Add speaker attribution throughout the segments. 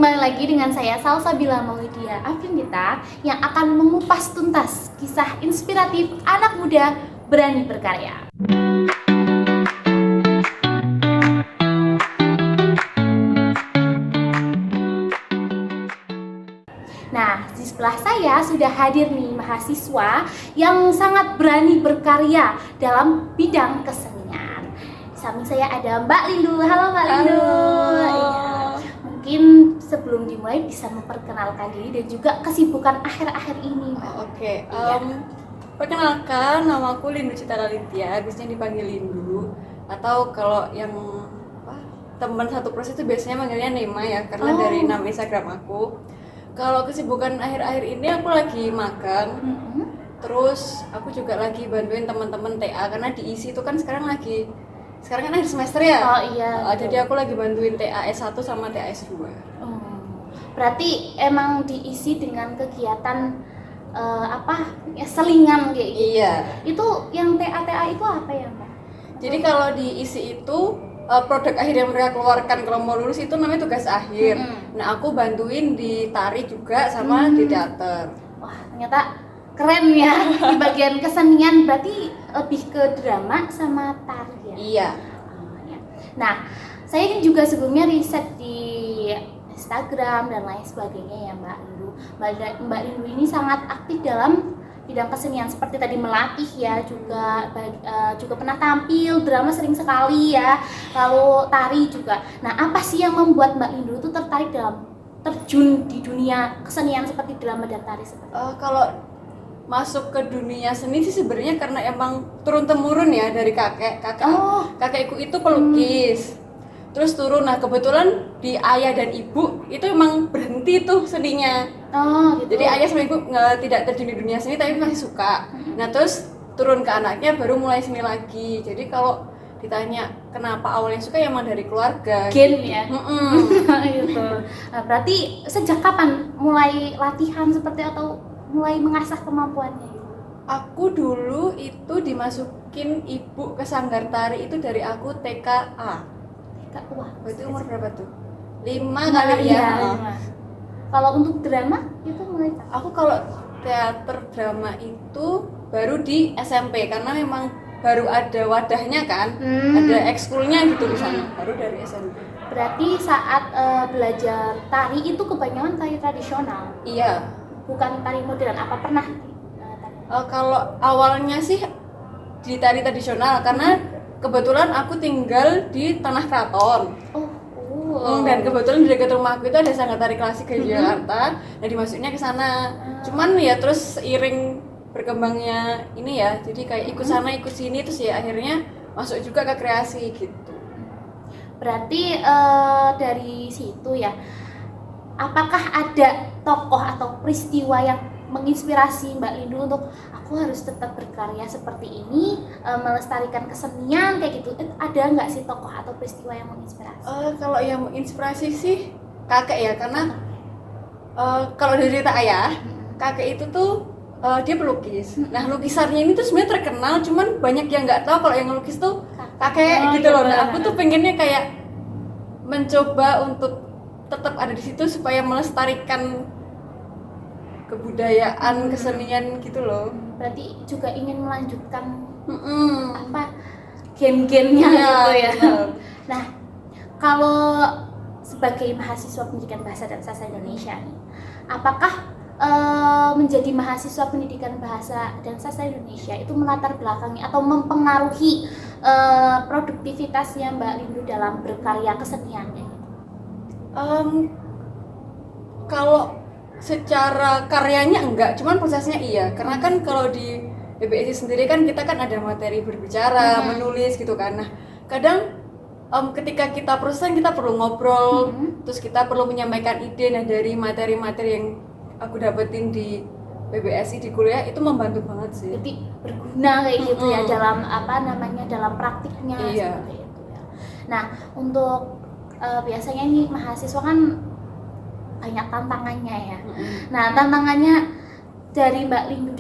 Speaker 1: kembali lagi dengan saya Salsabila Maulidia Afrindita yang akan mengupas tuntas kisah inspiratif anak muda berani berkarya. Nah, di sebelah saya sudah hadir nih mahasiswa yang sangat berani berkarya dalam bidang kesenian. Di samping saya ada Mbak Lindu. Halo Mbak Lindu. Iya. Mungkin sebelum dimulai bisa memperkenalkan diri dan juga kesibukan akhir-akhir ini, Mbak.
Speaker 2: Oke. Perkenalkan, nama aku Lindu Citara Lintia, biasanya dipanggil Lindu. Atau kalau yang teman satu proses itu biasanya manggilnya Nema ya, karena dari nama Instagram aku. Kalau kesibukan akhir-akhir ini aku lagi magang. Terus aku juga lagi bantuin teman-teman TA karena di ISI itu kan sekarang kan akhir semester ya.
Speaker 1: Oh iya.
Speaker 2: Jadi aku lagi bantuin TA S1 sama TA S2.
Speaker 1: Berarti emang diisi dengan kegiatan selingan kayak gitu.
Speaker 2: Iya.
Speaker 1: Itu yang TA itu apa ya, Mbak?
Speaker 2: Jadi kalau di ISI itu produk akhir yang mereka keluarkan kalau mau lulus itu namanya tugas akhir. Nah, aku bantuin di tari juga sama di teater.
Speaker 1: Wah, ternyata keren ya. Di bagian kesenian berarti lebih ke drama sama tari ya?
Speaker 2: Iya.
Speaker 1: Ya. Nah, saya juga sebelumnya riset di Instagram dan lain sebagainya ya Mbak Lindu. Mbak Lindu ini sangat aktif dalam bidang kesenian seperti tadi melatih ya, juga pernah tampil drama sering sekali ya, lalu tari juga. Nah, apa sih yang membuat Mbak Lindu itu tertarik dalam terjun di dunia kesenian seperti drama dan tari seperti
Speaker 2: kalau masuk ke dunia seni sih sebenarnya karena emang turun temurun ya dari kakekku itu pelukis. Terus turun, nah kebetulan di ayah dan ibu itu emang berhenti tuh seninya.
Speaker 1: Gitu.
Speaker 2: Jadi ayah sama ibu tidak terjun di dunia seni tapi masih suka. Nah terus turun ke anaknya baru mulai seni lagi. Jadi kalau ditanya kenapa awalnya suka ya emang dari keluarga.
Speaker 1: Gen ya. Gitu. Nah, berarti sejak kapan mulai latihan seperti atau mulai mengasah kemampuannya?
Speaker 2: Aku dulu itu dimasukin ibu ke sanggar tari itu dari aku TKA.
Speaker 1: Wah,
Speaker 2: berarti umur berapa tuh? 5 kali ya.
Speaker 1: Kalau untuk drama itu mulai
Speaker 2: aku kalau teater drama itu baru di SMP karena memang baru ada wadahnya kan, ada ekskulnya gitu di sana, baru dari SMP.
Speaker 1: Berarti saat belajar tari itu kebanyakan tari tradisional?
Speaker 2: Iya.
Speaker 1: Bukan tari modern, apa pernah?
Speaker 2: Kalau awalnya sih di tari tradisional karena kebetulan aku tinggal di Tanah Kraton. Dan kebetulan di dekat rumahku itu ada sanggar tari klasik di Jakarta. Nah, dimasuknya ke sana. Cuman ya terus seiring berkembangnya ini ya, jadi kayak ikut sana ikut sini terus ya akhirnya masuk juga ke kreasi gitu.
Speaker 1: Berarti dari situ ya, apakah ada tokoh atau peristiwa yang menginspirasi Mbak Lindu untuk aku harus tetap berkarya seperti ini, melestarikan kesenian kayak gitu? Ada nggak sih tokoh atau peristiwa yang menginspirasi?
Speaker 2: Kalau yang menginspirasi sih kakek ya, karena kalau dari cerita ayah, kakek itu tuh dia pelukis. Nah, lukisannya ini tuh sebenarnya terkenal, cuman banyak yang nggak tahu kalau yang ngelukis tuh kakek gitu loh. Nah, aku tuh pengennya kayak mencoba untuk tetap ada di situ supaya melestarikan kebudayaan kesenian gitu loh.
Speaker 1: Berarti juga ingin melanjutkan gen-gennya gitu ya. Nah, kalau sebagai mahasiswa pendidikan bahasa dan sastra Indonesia nih, apakah menjadi mahasiswa pendidikan bahasa dan sastra Indonesia itu melatar belakangi atau mempengaruhi produktivitasnya Mbak Lindu dalam berkarya keseniannya?
Speaker 2: Kalau secara karyanya enggak, cuman prosesnya iya. Karena kan kalau di BBSI sendiri kan kita kan ada materi berbicara, menulis gitu kan. Nah, kadang ketika kita proses kita perlu ngobrol, terus kita perlu menyampaikan ide. Nah, dari materi-materi yang aku dapetin di BBSI di kuliah itu membantu banget sih.
Speaker 1: Jadi berguna kayak gitu ya dalam dalam praktiknya seperti itu ya. Nah, untuk biasanya nih mahasiswa kan banyak tantangannya ya. Nah, tantangannya dari Mbak Lindu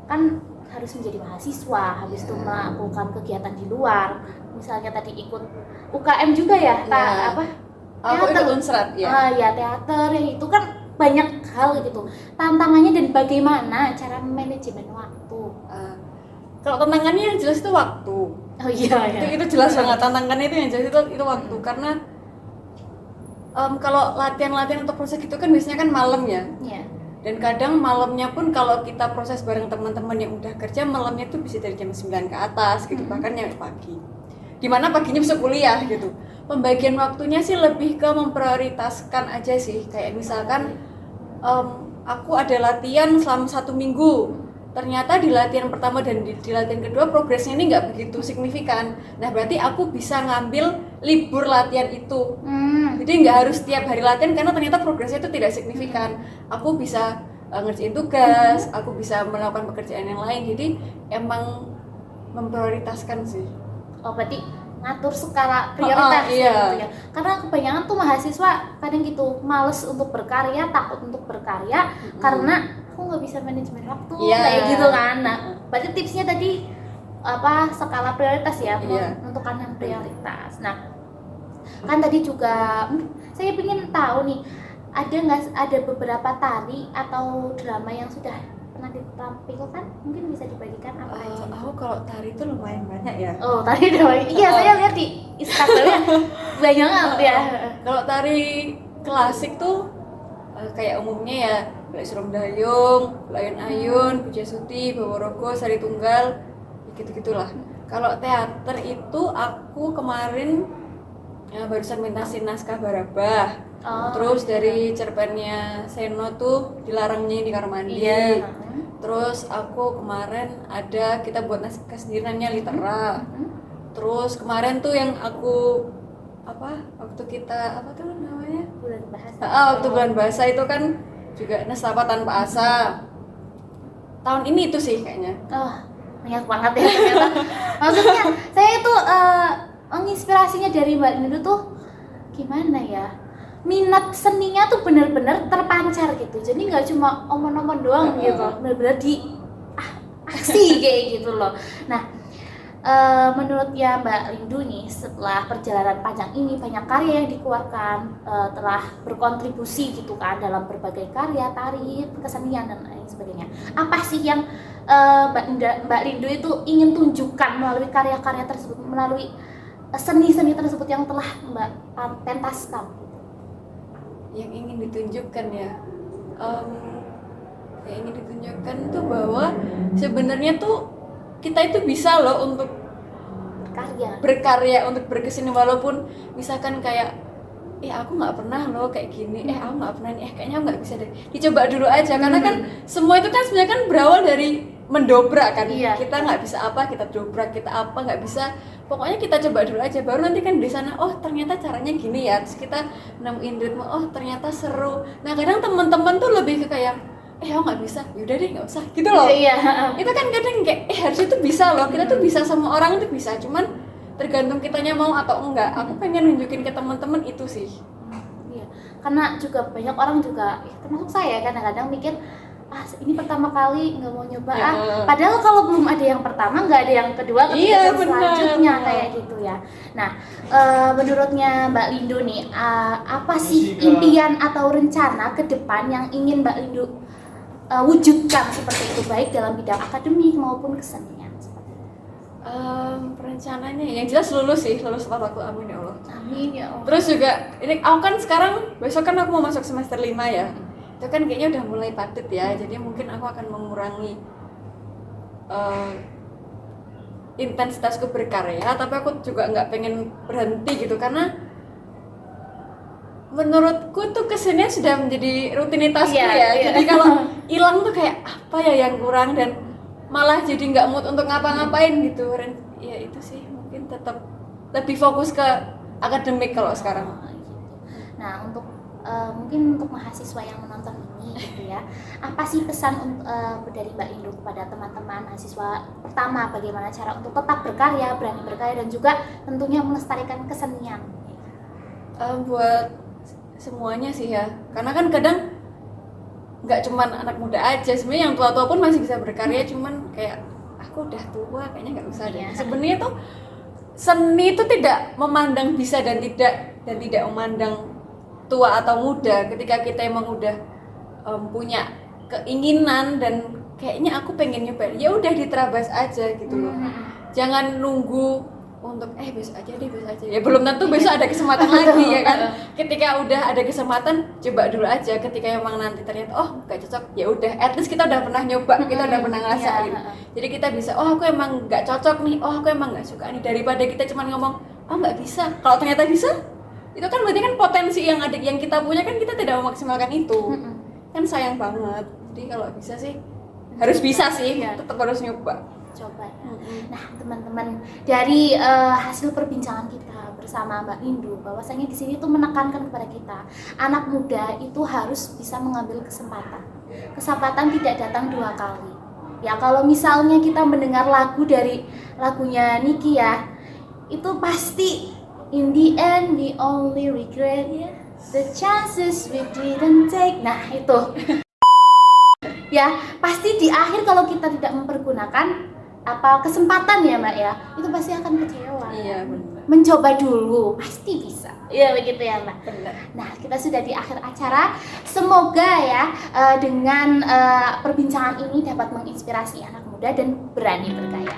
Speaker 1: kan harus menjadi mahasiswa, habis itu melakukan kegiatan di luar, misalnya tadi ikut UKM juga ya,
Speaker 2: Aku ikut unsrat ya.
Speaker 1: Ya teater yang itu kan banyak hal gitu. Tantangannya dan bagaimana cara manajemen waktu.
Speaker 2: Kalau tantangannya yang jelas itu waktu.
Speaker 1: Oh iya ya.
Speaker 2: Itu jelas banget tantangannya itu yang jelas itu waktu karena kalau latihan untuk proses itu kan biasanya kan malam ya.
Speaker 1: Iya.
Speaker 2: Dan kadang malamnya pun kalau kita proses bareng teman-teman yang udah kerja malamnya tuh bisa dari jam 9 ke atas gitu, bahkan nyampe pagi. Dimana paginya bisa kuliah gitu. Pembagian waktunya sih lebih ke memprioritaskan aja sih. Kayak misalkan aku ada latihan selama 1 minggu. Ternyata di latihan pertama dan di latihan kedua progresnya ini nggak begitu signifikan. Nah berarti aku bisa ngambil libur latihan itu. Jadi nggak harus tiap hari latihan karena ternyata progresnya itu tidak signifikan. Aku bisa ngerjain tugas, aku bisa melakukan pekerjaan yang lain. Jadi emang memprioritaskan sih.
Speaker 1: Oh berarti ngatur skala prioritas
Speaker 2: iya.
Speaker 1: gitu ya. Karena kebanyakan tuh mahasiswa kadang gitu males untuk berkarya, takut untuk berkarya karena aku nggak bisa manajemen waktu kayak gitu kan. Nah berarti tipsnya tadi skala prioritas ya, menentukan yang prioritas. Nah kan tadi juga saya ingin tahu nih, ada beberapa tari atau drama yang sudah pernah ditampilkan, mungkin bisa dibagikan apa aja?
Speaker 2: Aku kalau tari itu lumayan banyak ya.
Speaker 1: Oh tari drama, iya saya lihat di Instagramnya banyak banget ya.
Speaker 2: Kalau tari klasik tuh kayak umumnya ya Balai Surom Dayung, Layon Ayun, Puja-Suti, Baworogo, Sari Tunggal, gitu-gitulah. Kalau teater itu aku kemarin barusan mentasin naskah Barabah. Terus dari cerpennya Seno tuh Dilarangnya di Kamar Mandi. Terus aku kemarin ada kita buat naskah sendiri namanya Litera. Terus kemarin tuh yang aku waktu kita apa tuh namanya?
Speaker 1: Bulan Bahasa.
Speaker 2: Waktu Bulan Bahasa itu kan juga Nestapa Tanpa Asa. Tahun ini itu sih kayaknya.
Speaker 1: Banyak banget ya ternyata. Maksudnya saya itu menginspirasinya dari Mbak Lindu tuh gimana ya? Minat seninya tuh benar-benar terpancar gitu. Jadi nggak cuma omong-omong doang gitu, benar-benar di aksi kayak gitu loh. Nah, menurutnya Mbak Lindu nih, setelah perjalanan panjang ini banyak karya yang dikeluarkan, telah berkontribusi gitu kan dalam berbagai karya, tari, kesenian dan lain sebagainya. Apa sih yang Mbak Lindu itu ingin tunjukkan melalui karya-karya tersebut, melalui seni-seni tersebut yang telah Mbak pentaskan?
Speaker 2: Yang ingin ditunjukkan ya, yang ingin ditunjukkan tuh bahwa sebenarnya tuh kita itu bisa loh untuk berkarya, untuk berkeseni, walaupun misalkan kayak aku nggak pernah loh kayak gini, aku nggak pernah nih, kayaknya aku nggak bisa deh, dicoba dulu aja. Karena kan semua itu kan sebenarnya kan berawal dari mendobrak kan. Kita nggak bisa apa, kita dobrak, kita apa nggak bisa, pokoknya kita coba dulu aja, baru nanti kan di sana ternyata caranya gini ya, terus kita nemuin ritme, ternyata seru. Nah kadang teman-teman tuh lebih ke kayak aku nggak bisa, yaudah deh nggak usah gitu loh. Itu kan kadang kayak harusnya tuh bisa loh, kita tuh bisa, semua orang tuh bisa, cuman tergantung kitanya mau atau enggak. Aku pengen nunjukin ke teman-teman itu sih.
Speaker 1: Karena juga banyak orang juga, termasuk saya kadang-kadang mikir ini pertama kali nggak mau nyoba padahal kalau belum ada yang pertama nggak ada yang kedua, ketiga, selanjutnya kayak gitu ya. Nah menurutnya Mbak Lindu nih, apa sih impian atau rencana ke depan yang ingin Mbak Lindu wujudkan seperti itu, baik dalam bidang akademik maupun kesenian seperti itu?
Speaker 2: Rencananya yang jelas lulus tepat aku, amin ya Allah.
Speaker 1: Amin ya Allah.
Speaker 2: Terus juga ini aku kan sekarang besok kan aku mau masuk semester 5 ya. Itu kan kayaknya udah mulai padat ya, jadi mungkin aku akan mengurangi intensitasku berkarya, tapi aku juga nggak pengen berhenti gitu, karena menurutku tuh kesenian sudah menjadi rutinitasku jadi kalau hilang tuh kayak apa ya yang kurang, dan malah jadi nggak mood untuk ngapa-ngapain gitu. Ya itu sih, mungkin tetap lebih fokus ke akademik kalau sekarang.
Speaker 1: Nah mungkin untuk mahasiswa yang menonton ini gitu ya, apa sih pesan dari Mbak Lindu kepada teman-teman mahasiswa? Pertama, bagaimana cara untuk tetap berkarya, berani berkarya, dan juga tentunya melestarikan kesenian?
Speaker 2: Buat semuanya sih ya, karena kan kadang nggak cuman anak muda aja, sebenarnya yang tua-tua pun masih bisa berkarya, cuman kayak aku udah tua kayaknya nggak usah deh. Sebenarnya tuh seni itu tidak memandang bisa dan tidak, dan tidak memandang tua atau muda. Ketika kita emang udah punya keinginan dan kayaknya aku pengen nyoba, ya udah diterabas aja gitu loh. Jangan nunggu untuk besok aja ya, belum tentu besok ada kesempatan lagi ya kan. Ketika udah ada kesempatan, coba dulu aja. Ketika emang nanti ternyata gak cocok, ya udah, at least kita udah pernah nyoba, kita udah pernah ngerasain. Jadi kita bisa, aku emang gak cocok nih, aku emang gak suka nih, daripada kita cuma ngomong gak bisa. Kalau ternyata bisa, itu kan berarti kan potensi yang ada, yang kita punya kan kita tidak memaksimalkan itu. Kan sayang banget. Jadi kalau bisa sih harus bisa sih, tetap harus nyoba.
Speaker 1: Coba ya. Nah teman-teman, dari hasil perbincangan kita bersama Mbak Lindu, bahwasanya di sini tuh menekankan kepada kita, anak muda itu harus bisa mengambil kesempatan. Kesempatan tidak datang 2 kali. Ya kalau misalnya kita mendengar lagunya Niki ya, itu pasti in the end we only regret the chances we didn't take. Nah itu ya pasti di akhir kalau kita tidak mempergunakan kesempatan ya Mbak ya, itu pasti akan kecewa.
Speaker 2: Iya benar.
Speaker 1: Mencoba dulu pasti bisa. Iya begitu ya Mbak.
Speaker 2: Benar.
Speaker 1: Nah kita sudah di akhir acara. Semoga ya dengan perbincangan ini dapat menginspirasi anak muda dan berani berkarya.